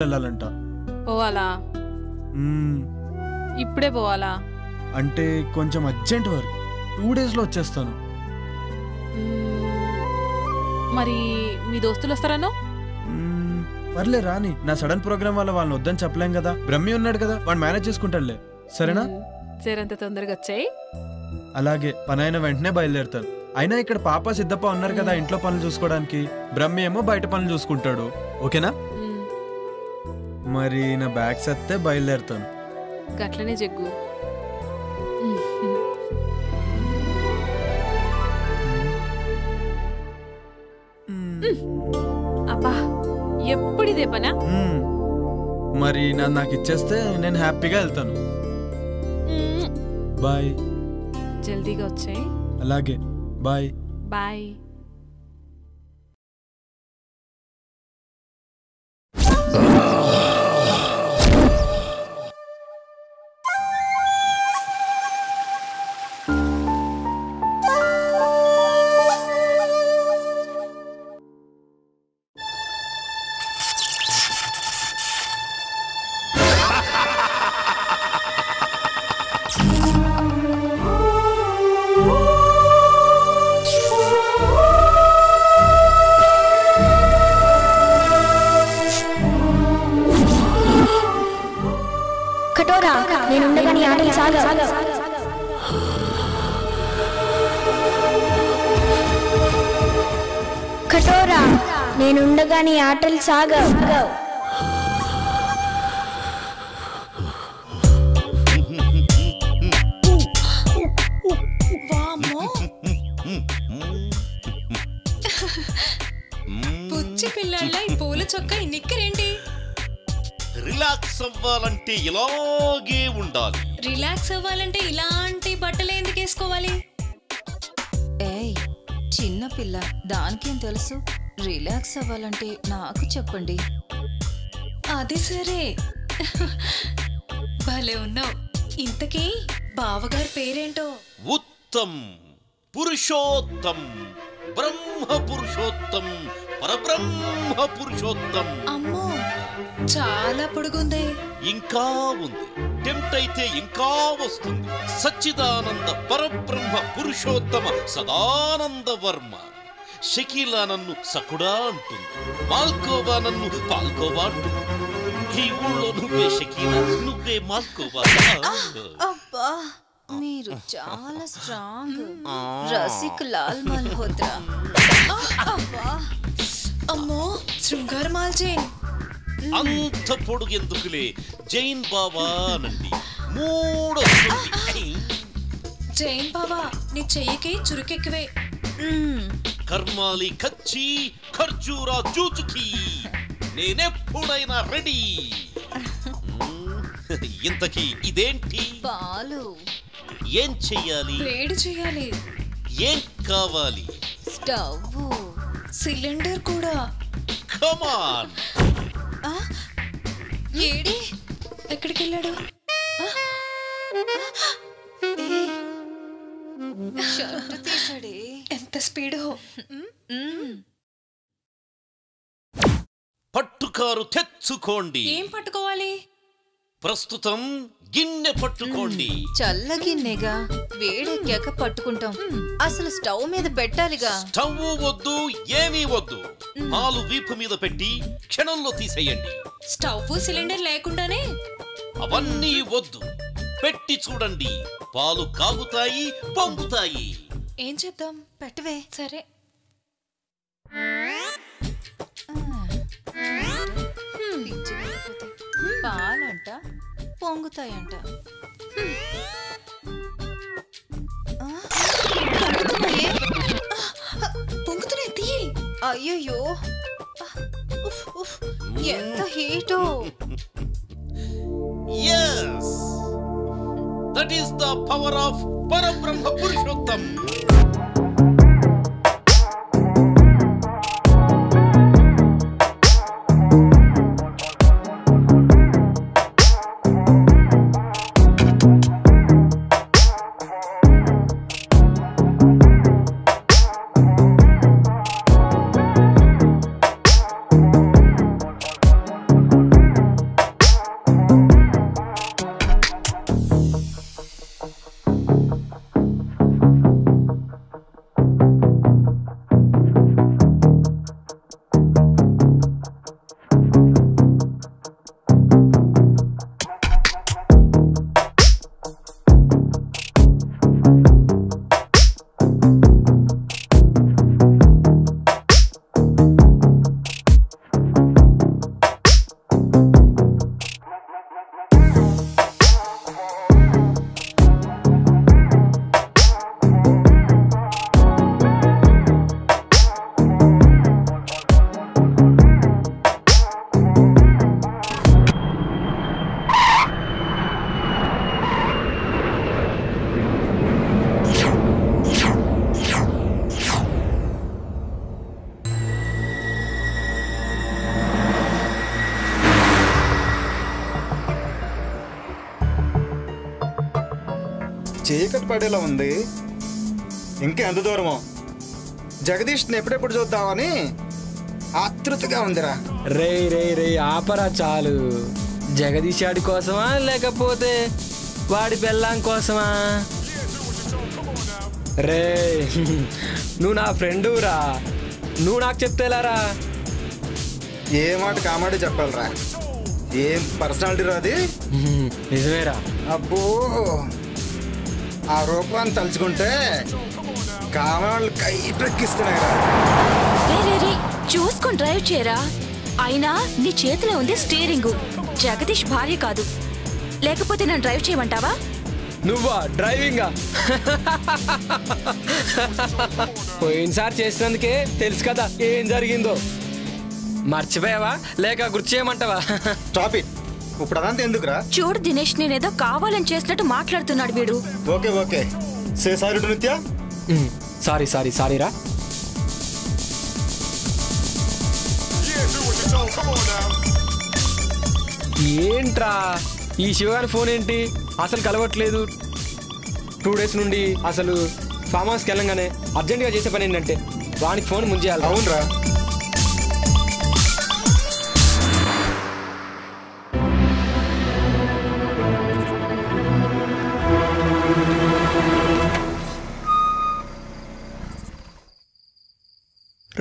వెళ్ళాలంట. పోవాలా? ఇప్పుడే పోవాలా? అంటే కొంచెం అర్జెంట్ వర్క్, 2 days లో వచ్చేస్తాను. మరి మీ దోస్తులు వస్తారనో? పర్లే రాని, నా సడన్ ప్రోగ్రామ్ వల్ల వాళ్ళని వద్దని చెప్పలేం కదా. బ్రహ్మి ఉన్నాడు కదా, వాడు మేనేజ్ చేసుకుంటాడులే. సరేనా? సేరంత తొందరగా వచ్చాయి. అలాగే, పని అయిన వెంటనే బయలుదేరుతాను. అయినా ఇక్కడ పాప సిద్ధప్ప ఉన్నారు కదా ఇంట్లో పనులు చూసుకోవడానికి, బ్రహ్మి ఏమో బయట పనులు చూసుకుంటాడు. ఓకేనా? మరి నా బ్యాగ్ సత్తే బయలుదేరుతాను. గట్లనే జగ్గు. అబ్బా, ఎప్పుడు ఇదే పనా? మరి నాకు ఇచ్చేస్తే నేను హ్యాపీగా వెళ్తాను. బాయ్. జల్దీగా వచ్చాయి. అలాగే, బాయ్. బాయ్. కటోరా, నేనుండగా నీ ఆటలు సాగవు. కటోరా, నేనుండగా నీ ఆటలు సాగవు. పుచ్చి పిల్లల ఈ పూల చొక్క ఈ నిక్కరేంటి? రిలాక్స్ అవ్వాలంటే ఇలాగే ఉండాలి. రిలాక్స్ అవ్వాలంటే ఇలాంటి బట్టలు ఎందుకు వేసుకోవాలి? ఏయ్, చిన్న పిల్ల, దానికేం తెలుసు? రిలాక్స్ అవ్వాలంటే నాకు చెప్పండి. అది సరే, భలే ఉన్నావు. ఇంతకీ బావగారి పేరేంటో? ఉత్తమ్, పురుషోత్తం, బ్రహ్మ పురుషోత్తం, పరబ్రహ్మ పురుషోత్తం. అమ్మో, చాలా పొడుగుంది. ఇంకా ఉంది, టెంప్ట్ అయితే ఇంకా వస్తుంది. సచ్చిదానంద పరబ్రహ్మ పురుషోత్తమ సదానంద వర్మ. షకీలా నన్ను సకుడా అంటుంది, మాల్కోవా నన్ను పాల్కోవా అంటుంది. ఈ ఊళ్ళో నువ్వే షకీలా, నువ్వే మాల్కోవా. అబ్బా, మీరు చాలా స్ట్రాంగ్. రసిక్ లాల్ మల్హోత్రా. అబ్బా, అమ్మో, శృంగార మాల్జైన్. అంత పొడుగు ఎందుకులే, జైన్ బాబా నండి. 3 జైన్ బాబా, నీ చెయ్యికి చురుకెక్కువే. కర్మాలి కచ్చి ఖర్జూరా జూచుకి, నేనెప్పుడైనా రెడీ. ఇంతకీ ఇదేంటి? పాలు. ఏం చెయ్యాలి? వేడి చెయ్యాలి. ఏం కావాలి? స్టవ్, సిలిండర్ కూడా. కమాన్. ఏడి, ఎక్కడికి వెళ్ళాడు? షర్ట్ తీసాడే. ఎంత స్పీడో. పట్టుకారు తెచ్చుకోండి. ఏం పట్టుకోవాలి? ప్రస్తుతం గిన్నె పట్టుకోండి. చల్లగిన్నెగా, వేడెక్కాక పట్టుకుంటాం. అసలు స్టవ్ మీద పెట్టాలిగా. స్టవ్ వద్దు, ఏమీ వద్దు. పాలు వీపు మీద పెట్టి క్షణంలో తీసేయండి. స్టవ్ సిలిండర్ లేకుండానే? అవన్నీ వద్దు, పెట్టి చూడండి. పాలు కాగుతాయి, పొంగుతాయి. ఏం చేద్దాం? పెట్టవే. సరే. పాలంట, పొంగుతాయంట. పొంగుతున్నాయి, తీయి. అయ్యయ్యో, ఎంత హీటో. Yes, that is the power of Parabrahma Purushottam. చీకటి పడేలా ఉంది. ఇంకా ఎంత దూరమో? జగదీష్ని ఎప్పుడెప్పుడు చూద్దామని ఆతృతగా ఉందిరా. రే రే రే ఆపరా చాలు. జగదీష్ వాడి కోసమా లేకపోతే వాడి పెళ్ళాం కోసమా? రే నువ్వు నా ఫ్రెండు రా, నువ్వు నాకు చెప్తేలారా? ఏ మాట కామాడే చెప్పాలరా. ఏం పర్సనాలిటీ రాది. నిజమేరా. అబ్బో ఆ రూపాన్ని తలుచుకుంటే కామాళ్ళు కైపెక్కిస్తున్నాయిరా. చూసుకొని డ్రైవ్ చేయరా. అయినా నీ చేతిలో ఉంది స్టీరింగ్, జగదీష్ భార్య కాదు. లేకపోతే నన్ను డ్రైవ్ చేయమంటావా? నువ్వా డ్రైవింగా? పోయినసారి చేసినందుకే తెలుసు కదా ఏం జరిగిందో. మర్చిపోయావా లేక గుర్తు చేయమంటావా? Stop it. ఇప్పుడు అదంతా ఎందుకురా? చూడు దినేష్, నేనేదో కావాలని చేసినట్టు మాట్లాడుతున్నాడు వీడు. Okay okay say sorry to నిత్య. సారీ సారీ సారీరా. ఏంట్రా ఈ శివగారి ఫోన్ ఏంటి అసలు కలవట్లేదు? 2 days నుండి అసలు ఫామ్ హౌస్కి వెళ్ళంగానే అర్జెంట్గా చేసే పని ఏంటంటే వానికి ఫోన్ ముంచేయాలి. అవునరా.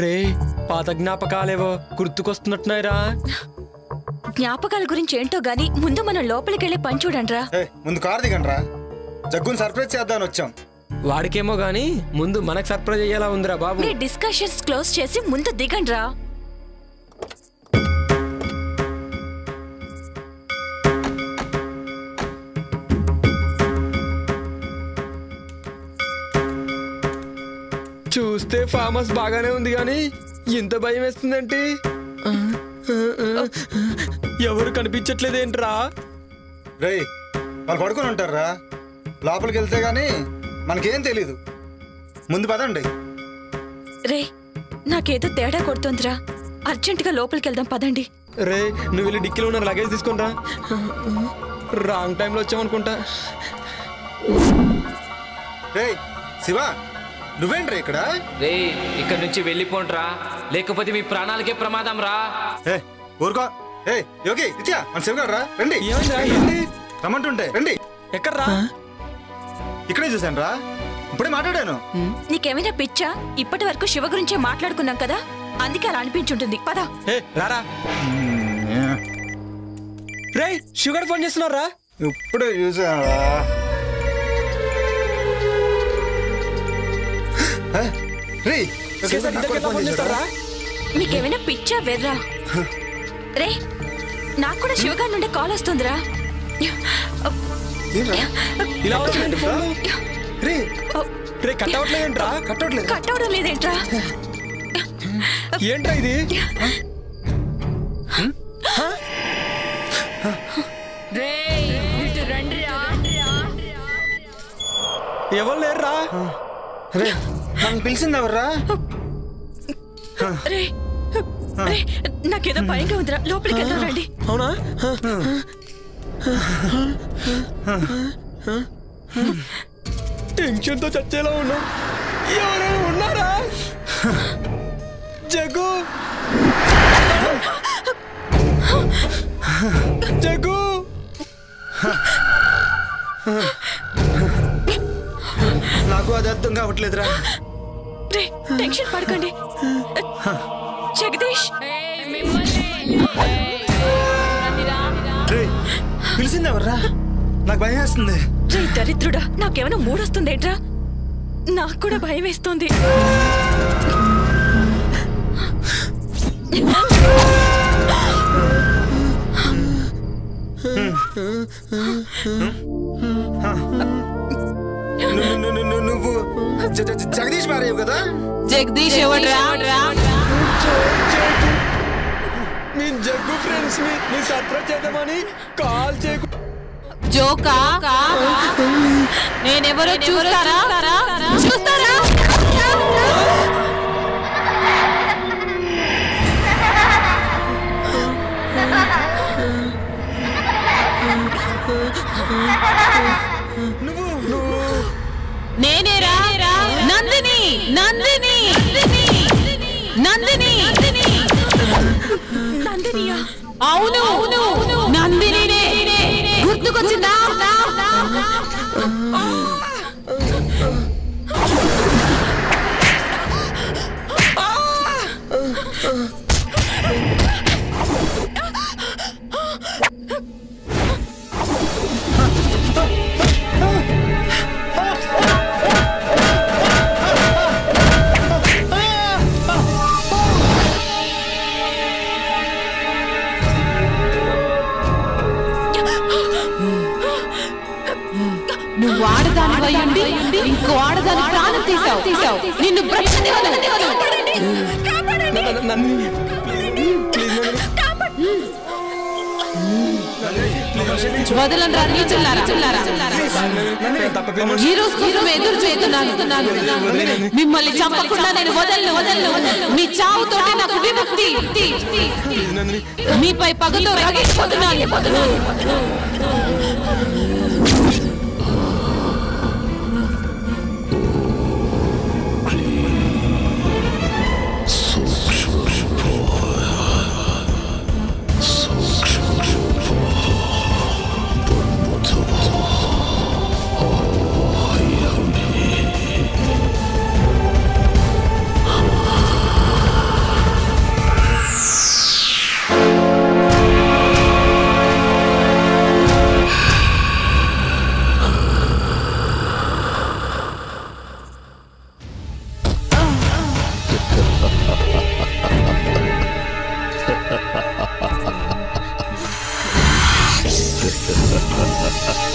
రే పాత జ్ఞాపకాలేవో గుర్తుకొస్తున్నట్టున్నాయిరా. జ్ఞాపకాల గురించి ఏంటో గాని ముందు మనం లోపలికి వెళ్ళి పని చూడండిరా. ముందు కారు దిగండ్రా. జగ్గుని సర్ప్రైజ్ చేద్దామని వచ్చాం. వాడికేమో గానీ ముందు మనకు సర్ప్రైజ్ అయ్యేలా ఉందిరా బాబు. మీ డిస్కషన్స్ క్లోజ్ చేసి ముందు దిగండిరా. చూస్తే ఫామ్ హౌస్ బాగానే ఉంది కానీ ఇంత భయం వేస్తుందంటే ఎవరు కనిపించట్లేదేంట్రా? రే వాళ్ళు పడుకొని ఉంటారా? లోపలికి వెళ్తే గానీ మనకేం తెలీదు. ముందు పదండి. రే నాకేదో తేడా కొడుతుందిరా. అర్జెంటుగా లోపలికి వెళ్దాం పదండి. రే నువ్వు వెళ్ళి డిక్కీలో ఉన్న లగేజ్ తీసుకుంటా. రాంగ్ టైంలో వచ్చామనుకుంటా. రే శివ నువ్వేంట్రా ఇక్కడ? రే ఇక్కడ నుంచి వెళ్ళిపోండ్రా, లేకపోతే మీ ప్రాణాలకే ప్రమాదం రా. ఊరుకో. యోగి నిత్య మన శివగాడు రా. రండి. రమ్మంటుంటే రండి. ఎక్కడ్రా? ఇక్కడే చూశాను రా. ఇప్పుడే మాట్లాడాను. నీకేమైనా పిచ్చా? ఇప్పటి వరకు శివ గురించే మాట్లాడుకున్నాం కదా, అందుకే అలా అనిపించుంటుంది. పదా రారా. రే షుగర్ ఫోన్ చేస్తున్నారా? ఇప్పుడే చూసాను. మీకేమైనా పిచ్చా వెర్రా? రే నాకు కూడా శివగారి నుండి కాల్ వస్తుందిరా. కట్ అవడం లేదేంట్రా? ఏంట్రా ఇది? ఎవరు లేరురా? పిలిచింది ఎవర్రా? నాకేదో భయంగా ఉందిరా, లోపలికి వెళ్దాం రండి. అవునా? టెన్షన్తో చచ్చేలా ఉన్నా. ఎవరైనా ఉన్నారా? జగ్గు జగ్గు నాకు అది అర్థం కావట్లేదురా. టెన్షన్ పడకండి. జగదీష్ పిలిచింది ఎవర్రా? నాకు భయం వేస్తుంది. రే దరిద్రుడా, నాకేమైనా మూడొస్తుందేంట్రా? నాకు కూడా భయం వేస్తుంది. నువ్వు జగదీష్ భార్య కదా? జగదీష్ ఎవడ్రా? నేను జగ్గు ఫ్రెండ్స్ ని సర్ప్రైజ్ చేద్దామని కాల్ చేయకు. జోకా? నేనెవరో చూస్తారా? నేనేరా నందిని. అవును నందిని. గుర్తుకొచ్చిందా? నువ్వు ఆడదాని వయ్యండి ఇంకో ఆడదాని ప్రాణం తీసావు. నిన్ను వదలని రా నీచులారా. ఈ రోజు కోసం ఎదురు చేస్తున్నాను. మిమ్మల్ని చంపకుండా నేను వదలను. మీ చావుతోటి నాకు విముక్తి. మీపై పగతో రగిలిపోతున్నాను. Ha ha ha ha ha.